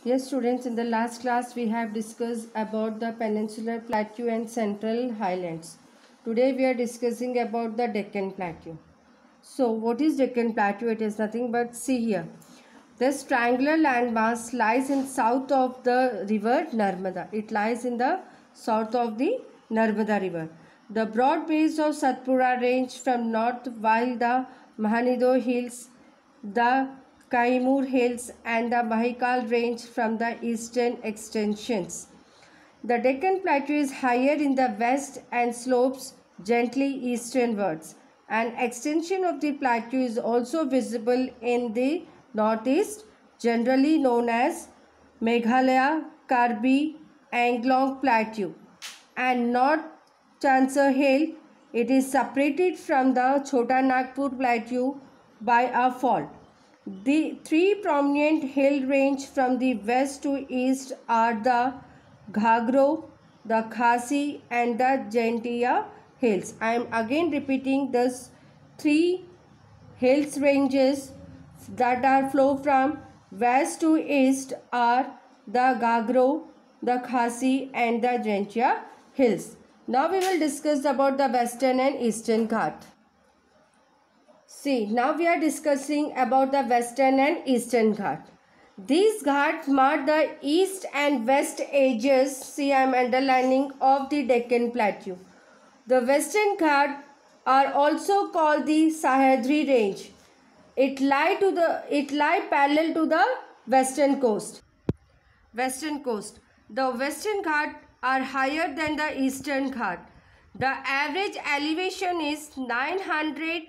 Yes, students, in the last class we have discussed about the Peninsular Plateau and Central Highlands. Today we are discussing about the Deccan Plateau. So, what is Deccan Plateau? It is nothing but, see here. This triangular landmass lies in south of the river Narmada. It lies in the south of the Narmada river. The broad base of Satpura range from north, while the Mahanido hills, the Kaimur hills and the Mahikal range from the eastern extensions. The Deccan Plateau is higher in the west and slopes gently easternwards. An extension of the plateau is also visible in the northeast, generally known as Meghalaya Karbi Anglong Plateau, and North Chansar Hill. It is separated from the Chota Nagpur Plateau by a fault. The three prominent hill range from the west to east are the Ghagro, the Khasi and the Jaintia hills. I am again repeating this three hills ranges that are flow from west to east are the Ghagro, the Khasi and the Jaintia hills. Now we will discuss about the western and eastern Ghat. See, now we are discussing about the western and eastern Ghat. These ghats mark the east and west edges, see I am underlining, of the Deccan Plateau. The western Ghat are also called the Sahyadri range. It lie parallel to the western coast. The western Ghat are higher than the eastern Ghat. The average elevation is 900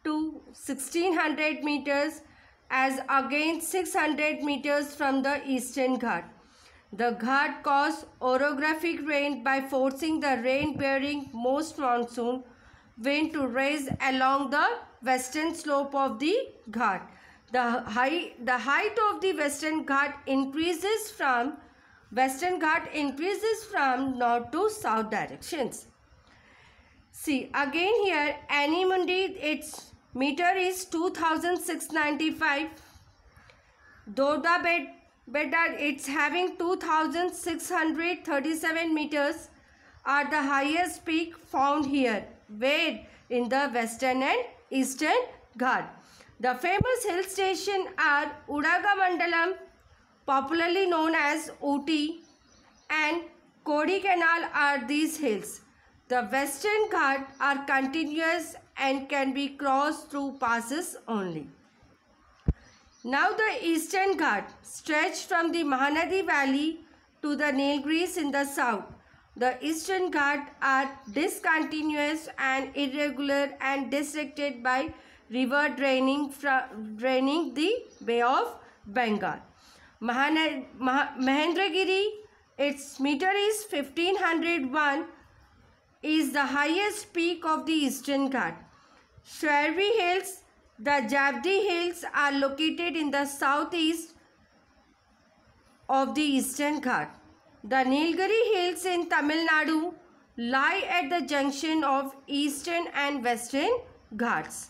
to 1600 meters as against 600 meters from the eastern Ghat. The Ghat cause orographic rain by forcing the rain-bearing most monsoon wind to rise along the western slope of the Ghat. The height of the western Ghat increases from north to south directions. See again here, Animundi, its meter is 2695. Doda Bedda, it's having 2637 meters, are the highest peak found here, where in the western and eastern Ghat. The famous hill station are Udagamandalam, popularly known as Ooty, and Kodaikanal are these hills. The western Ghat are continuous and can be crossed through passes only. Now the eastern Ghat stretch from the Mahanadi valley to the Nilgiris in the south. The eastern Ghat are discontinuous and irregular and dissected by river draining the Bay of Bengal. Mahendragiri, its meter is 1501, is the highest peak of the eastern Ghat. Shervi Hills, the Javdi Hills are located in the southeast of the eastern Ghat. The Nilgiri Hills in Tamil Nadu lie at the junction of eastern and western Ghats.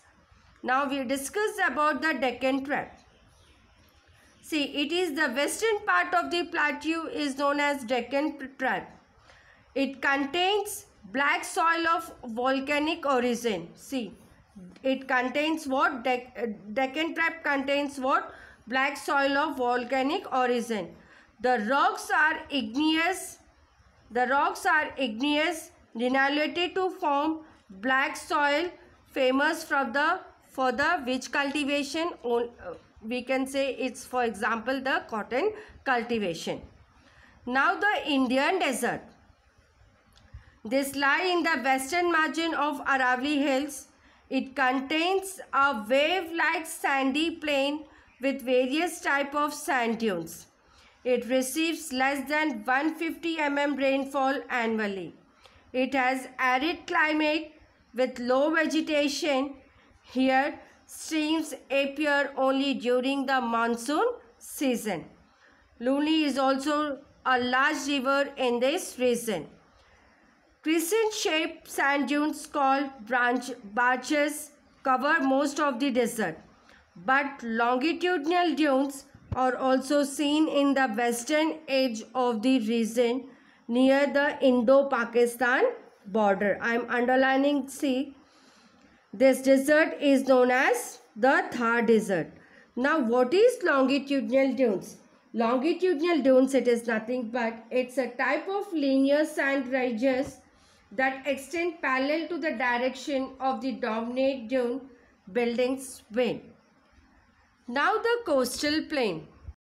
Now we discuss about the Deccan Tract. See, it is the western part of the plateau is known as Deccan Tract. It contains black soil of volcanic origin. See, it contains what? Deccan Tract contains what? Black soil of volcanic origin. The rocks are igneous. Granulated to form black soil, famous for the which cultivation. We can say it's, for example, the cotton cultivation. Now the Indian desert. This lie in the western margin of Aravalli Hills. It contains a wave-like sandy plain with various types of sand dunes. It receives less than 150 mm rainfall annually. It has arid climate with low vegetation. Here, streams appear only during the monsoon season. Luni is also a large river in this region. Crescent-shaped sand dunes called barches cover most of the desert, but longitudinal dunes are also seen in the western edge of the region near the Indo-Pakistan border. I am underlining, see, this desert is known as the Thar Desert. Now, what is longitudinal dunes? Longitudinal dunes, it is nothing but it's a type of linear sand ridges that extend parallel to the direction of the dominant dune building's wind. Now, the coastal plain.